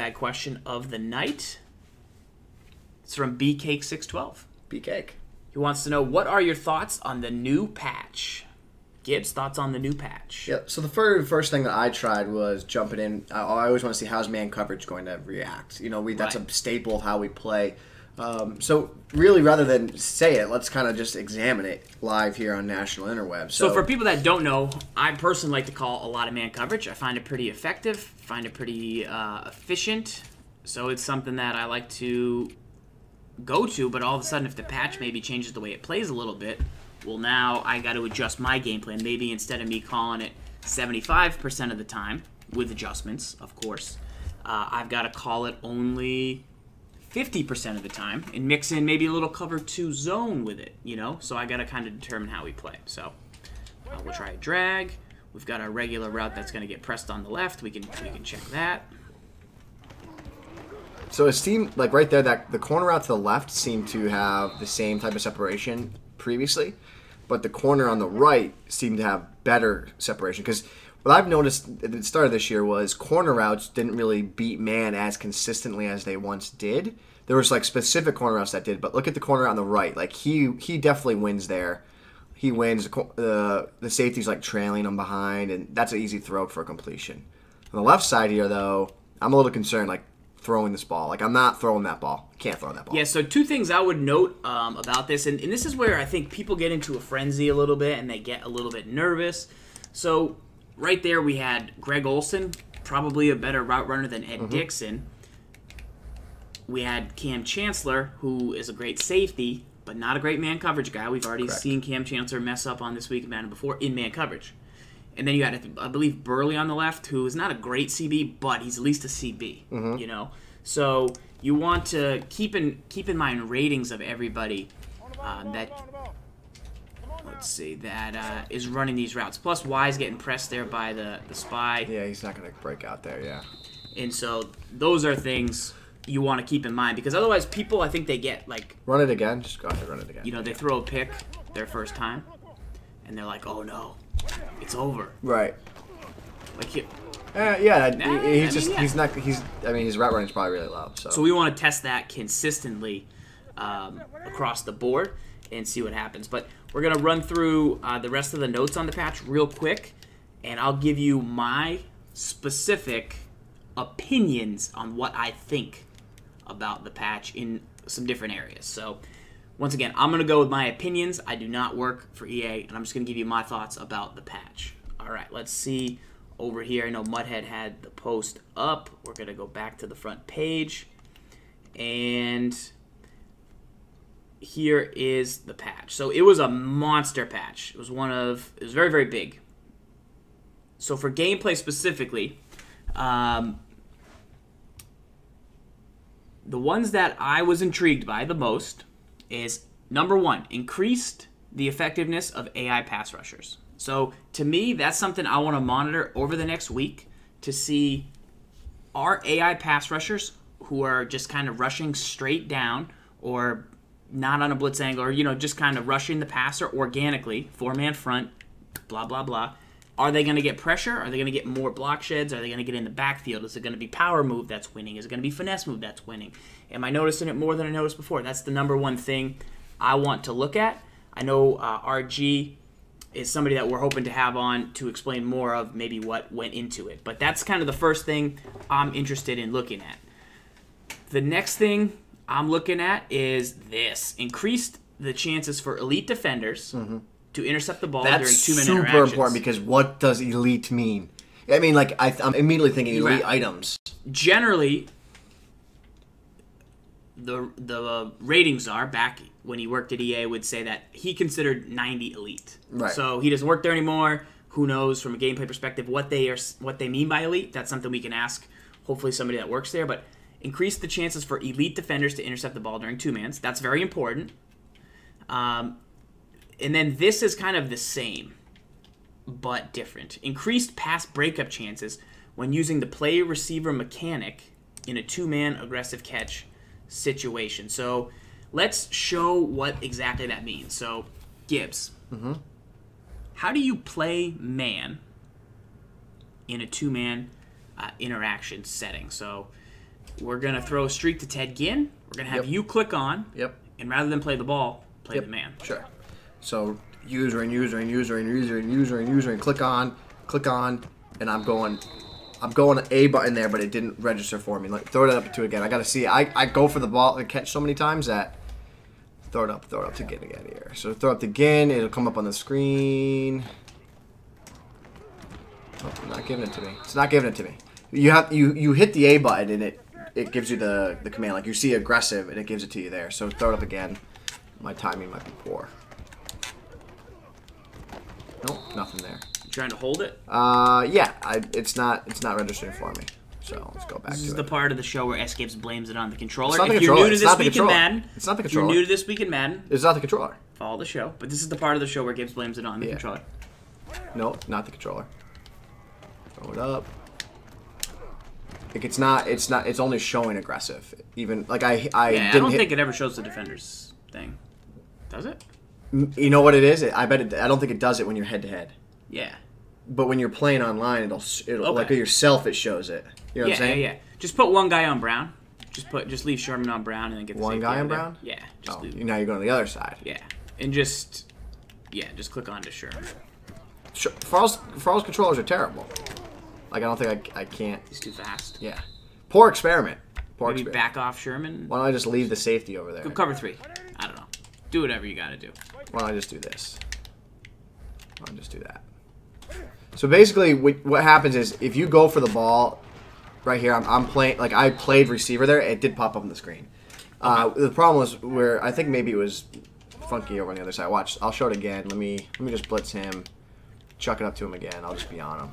mailbag question of the night. It's from BCake612. B-Cake. He wants to know, what are your thoughts on the new patch? Gibbs, thoughts on the new patch? Yep. So the first thing that I tried was jumping in. I always want to see how's man coverage going to react. You know, that's a staple of how we play. So really, rather than say it, let's kind of just examine it live here on National Interweb. So for people that don't know, I personally like to call a lot of man coverage. I find it pretty effective, find it pretty efficient. So it's something that I like to go to, but all of a sudden if the patch maybe changes the way it plays a little bit, well, now I got to adjust my game plan. Maybe instead of me calling it 75% of the time, with adjustments, of course, I've got to call it only 50% of the time and mix in maybe a little cover 2 zone with it, you know? So I got to kind of determine how we play. So we'll try a drag. We've got our regular route that's going to get pressed on the left. We can check that. So it seemed like right there that the corner out to the left seemed to have the same type of separation previously, but the corner on the right seemed to have better separation. Because what I've noticed at the start of this year was corner routes didn't really beat man as consistently as they once did. There was like specific corner routes that did, but look at the corner on the right. Like he definitely wins there. He wins. The safety's like trailing him behind, and that's an easy throw for a completion. On the left side here, though, I'm a little concerned. Like throwing this ball. Like I'm not throwing that ball. Can't throw that ball. Yeah, so 2 things I would note about this, and this is where I think people get into a frenzy a little bit and they get a little bit nervous. So right there we had Greg Olson, probably a better route runner than Ed Dixon. We had Cam Chancellor, who is a great safety, but not a great man coverage guy. We've already seen Cam Chancellor mess up on This Week of Madden before in man coverage. And then you had, I believe, Burley on the left, who is not a great CB, but he's at least a CB, you know? So you want to keep in mind ratings of everybody that, let's see, that is running these routes. Plus, Y's getting pressed there by the spy. Yeah, he's not going to break out there, yeah. And so those are things you want to keep in mind, because otherwise people, I think they get, like... Run it again. Just go ahead and run it again. You know, they throw a pick their first time, and they're like, oh, no. It's over. Right. Like he's not. I mean, his route running is probably really low. So we want to test that consistently across the board and see what happens. But we're gonna run through the rest of the notes on the patch real quick, and I'll give you my specific opinions on what I think about the patch in some different areas. So. Once again, I'm going to go with my opinions. I do not work for EA, and I'm just going to give you my thoughts about the patch. All right, let's see over here. I know Mudhead had the post up. We're going to go back to the front page. And here is the patch. So it was a monster patch. It was very, very big. So for gameplay specifically, the ones that I was intrigued by the most is, number 1, increased the effectiveness of AI pass rushers. So to me, that's something I want to monitor over the next week to see, are AI pass rushers who are just kind of rushing straight down or not on a blitz angle, or, you know, just kind of rushing the passer organically, 4-man front, blah, blah, blah. Are they going to get pressure? Are they going to get more block sheds? Are they going to get in the backfield? Is it going to be power move that's winning? Is it going to be finesse move that's winning? Am I noticing it more than I noticed before? That's the number 1 thing I want to look at. I know RG is somebody that we're hoping to have on to explain more of maybe what went into it. But that's kind of the first thing I'm interested in looking at. The next thing I'm looking at is this. Increased the chances for elite defenders to intercept the ball during 2-minute interactions. That's super important, because what does elite mean? I mean, like, I'm immediately thinking elite items. Generally, the ratings are, back when he worked at EA, would say that he considered 90 elite. Right. So he doesn't work there anymore. Who knows from a gameplay perspective what they mean by elite? That's something we can ask, hopefully, somebody that works there. But increase the chances for elite defenders to intercept the ball during 2-mans. That's very important. And then this is kind of the same, but different. Increased pass breakup chances when using the play-receiver mechanic in a 2-man aggressive catch situation. So let's show what exactly that means. So, Gibbs, how do you play man in a 2-man interaction setting? So we're going to throw a streak to Ted Ginn. We're going to have you click on. Yep. And rather than play the ball, play the man. Sure. So user and user and user and user and user and user and click on, and I'm going A button there, but it didn't register for me. Like, throw it up to again. I got to see. I go for the ball and catch so many times that throw it up to Ginn again here. So throw up to Ginn. It'll come up on the screen. Oh, not giving it to me. It's not giving it to me. You hit the A button and it gives you the command. Like, you see aggressive and it gives it to you there. So throw it up again. My timing might be poor. Nope, nothing there. You trying to hold it? Yeah. It's not registering for me. So let's go back to it. This is the part of the show where S Gibbs blames it on the controller. It's not the If controller. you're new to It's this not the week in controller. Madden, It's not the if you're controller. new to this week in Madden, It's not the controller. follow the show. But this is the part of the show where Gibbs blames it on the controller. No, not the controller. Throw it up. Like, it's not. It's only showing aggressive. Even like I I didn't don't hit. think it ever shows the defender's thing. Does it? You know what it is? I bet I don't think it does it when you're head to head. Yeah. But when you're playing online, it'll Okay. like yourself. It shows it. You know what I'm saying? Yeah. Just put one guy on Brown. Just leave Sherman on Brown and then get the One safety guy out on of there. Brown? Yeah. Just Oh, leave. now you're going to the other side. Yeah. And just click on to Sherman. Farrell's controllers are terrible. Like, I don't think I can't. He's too fast. Yeah. Poor experiment. Maybe back off Sherman. Why don't I just leave the safety over there? Go cover 3. I don't know. Do whatever you got to do. Why don't I just do this? Why don't I just do that? So basically, what happens is if you go for the ball, right here, I'm playing. Like, I played receiver there. It did pop up on the screen. The problem was where I think maybe it was funky over on the other side. Watch. I'll show it again. Let me just blitz him. Chuck it up to him again. I'll just be on him.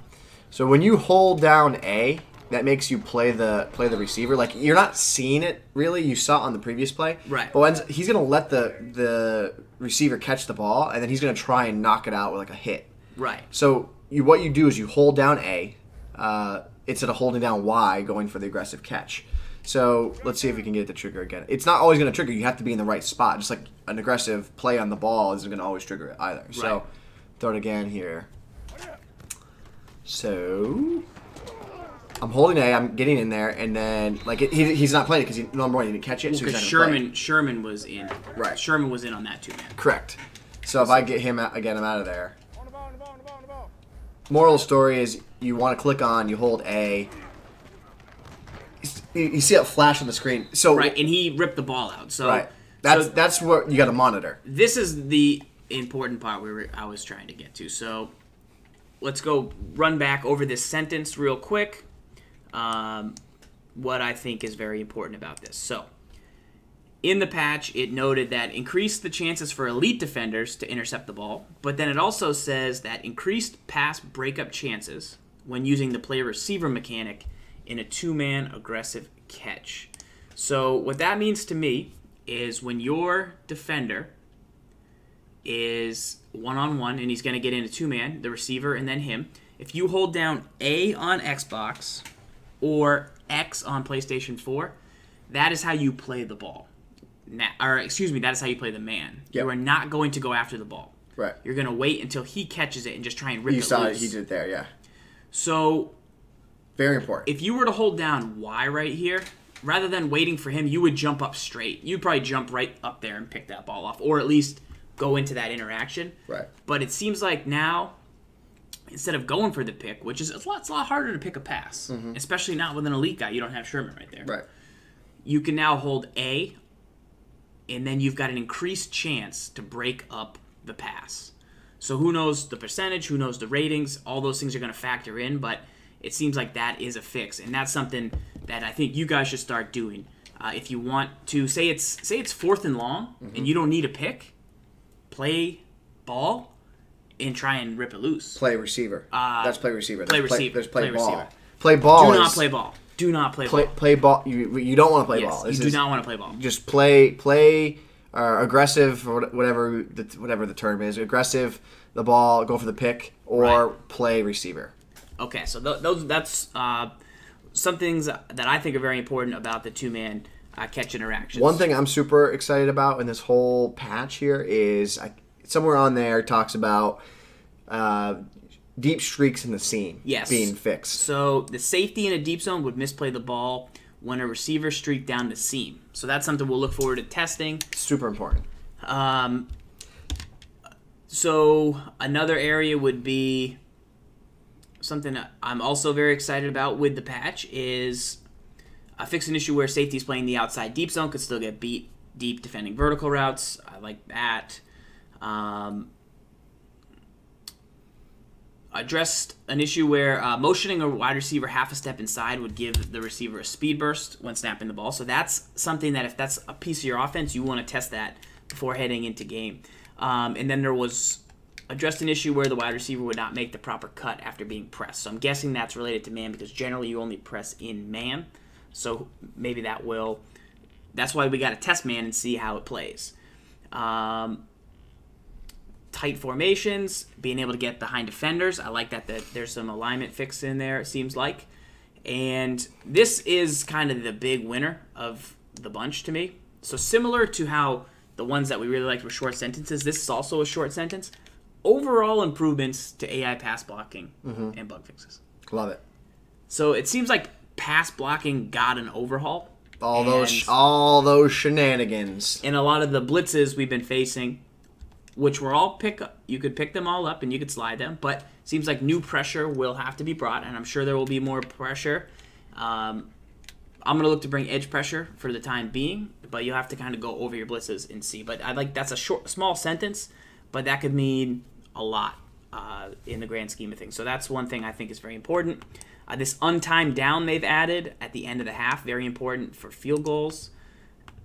So when you hold down A, that makes you play the receiver. Like, you're not seeing it really. You saw it on the previous play. Right. But he's gonna let the receiver catch the ball, and then he's gonna try and knock it out with like a hit. Right. So what you do is you hold down A instead of holding down Y, going for the aggressive catch. So let's see if we can get the trigger again. It's not always going to trigger. You have to be in the right spot. Just like an aggressive play on the ball isn't going to always trigger it either. Right. So throw it again here. So I'm holding A. I'm getting in there, and then like he's not playing it because number one, he didn't catch it. So Because he's not gonna play it. Sherman was in. Right. Sherman was in on that 2-man. Correct. So if I get him out, again, I'm out of there. Moral of the story is you want to click on, you hold A. You see it flash on the screen. So Right, and he ripped the ball out. So right, that's what you got to monitor. This is the important part I was trying to get to. So let's go run back over this sentence real quick. What I think is very important about this. So in the patch, it noted that increased the chances for elite defenders to intercept the ball, but then it also says that increased pass breakup chances when using the play receiver mechanic in a 2-man aggressive catch. So what that means to me is when your defender is one-on-one and he's going to get in a 2-man, the receiver and then him, if you hold down A on Xbox or X on PlayStation 4, that is how you play the ball. That is how you play the man. Yep. You are not going to go after the ball. Right. You're going to wait until he catches it and just try and rip it loose. You saw it. He did it there, yeah. So very important. If you were to hold down Y right here, rather than waiting for him, you would jump up straight. You'd probably jump right up there and pick that ball off, or at least go into that interaction. Right. But it seems like now, instead of going for the pick, which is it's a lot harder to pick a pass, especially not with an elite guy. You don't have Sherman right there. Right. You can now hold A, and then you've got an increased chance to break up the pass. So who knows the percentage, who knows the ratings, all those things are going to factor in, but it seems like that is a fix, and that's something that I think you guys should start doing. If you want to, say it's 4th and long, and you don't need a pick, play ball and try and rip it loose. Play receiver. That's play receiver. Play receiver. There's play ball. Receiver. Play ball. Do not play ball. Do not play ball. Play ball. You don't want to play ball. You do not want to play ball. Just play aggressive or whatever the term is. Aggressive, the ball, go for the pick, or play receiver. Okay, so that's some things that I think are very important about the 2-man catch interactions. One thing I'm super excited about in this whole patch here is somewhere on there talks about deep streaks in the seam being fixed. So the safety in a deep zone would misplay the ball when a receiver streaked down the seam. So that's something we'll look forward to testing. Super important. So another area would be something I'm also very excited about with the patch is fix an issue where safeties playing the outside deep zone could still get beat deep defending vertical routes. I like that. Addressed an issue where motioning a wide receiver half a step inside would give the receiver a speed burst when snapping the ball. So that's something that if that's a piece of your offense, you want to test that before heading into game. And then there was addressed an issue where the wide receiver would not make the proper cut after being pressed. So I'm guessing that's related to man because generally you only press in man. So maybe that's why we got to test man and see how it plays. Tight formations, being able to get behind defenders. I like that there's some alignment fix in there, it seems like. And this is kind of the big winner of the bunch to me. So similar to how the ones that we really liked were short sentences, this is also a short sentence. Overall improvements to AI pass blocking and bug fixes. Love it. So it seems like pass blocking got an overhaul. All those shenanigans. And a lot of the blitzes we've been facing, which were all you could pick them all up and you could slide them, but seems like new pressure will have to be brought, and I'm sure there will be more pressure. I'm going to look to bring edge pressure for the time being, but you'll have to kind of go over your blitzes and see. But that's a small sentence, but that could mean a lot in the grand scheme of things. So that's one thing I think is very important. This untimed down they've added at the end of the half, very important for field goals.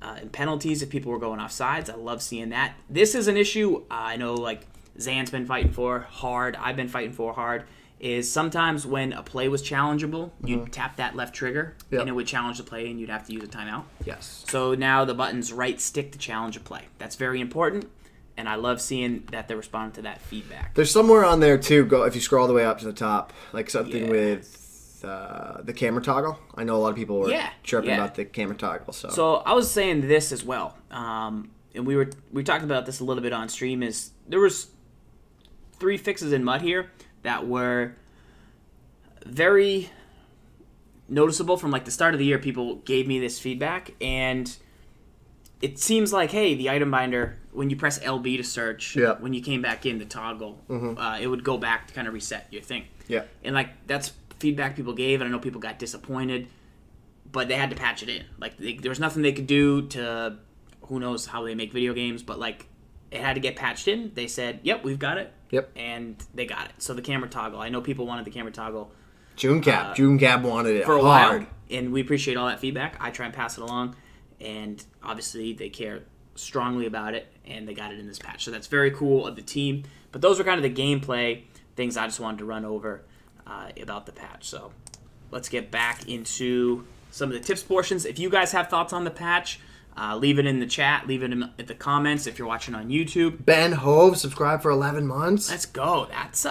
And penalties if people were going off sides. I love seeing that. This is an issue I know like Zan's been fighting for hard. I've been fighting for hard. Is sometimes when a play was challengeable, you'd tap that left trigger and it would challenge the play and you'd have to use a timeout. Yes. So now the button's right stick to challenge a play. That's very important, and I love seeing that they're responding to that feedback. There's somewhere on there too. If you scroll all the way up to the top, like something with the camera toggle. I know a lot of people were chirping about the camera toggle. So I was saying this as well, and we talked about this a little bit on stream. Is there was 3 fixes in mud here that were very noticeable from like the start of the year. People gave me this feedback, and it seems like, hey, the item binder, when you press LB to search, when you came back in the toggle, it would go back to kind of reset your thing. Yeah. And like that's feedback people gave, and I know people got disappointed, but they had to patch it in. Like there was nothing they could do to, who knows how they make video games, but like it had to get patched in. They said, yep, we've got it. Yep. And they got it. So the camera toggle, I know people wanted the camera toggle. June Cab wanted it for a hard. while, and we appreciate all that feedback. I try and pass it along, and obviously they care strongly about it, and they got it in this patch. So that's very cool of the team. But those were kind of the gameplay things I just wanted to run over about the patch. So let's get back into some of the tips portions. If you guys have thoughts on the patch, leave it in the chat. Leave it in the comments if you're watching on YouTube. Ben Hove subscribed for 11 months. Let's go. That's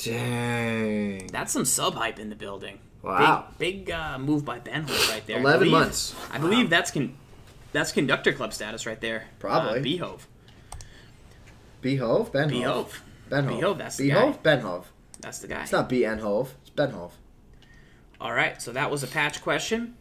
dang. That's some sub hype in the building. Wow. Big move by Ben Hove right there. 11 months. I believe that's conductor club status right there. Probably. B-Hove. B-Hove? Ben Hove. B-Hove. Ben Hove. B-Hove, that's the guy. B-Hove? Ben Hove. That's the guy. It's not B-N Hove. It's Ben Hove. All right, so that was a patch question.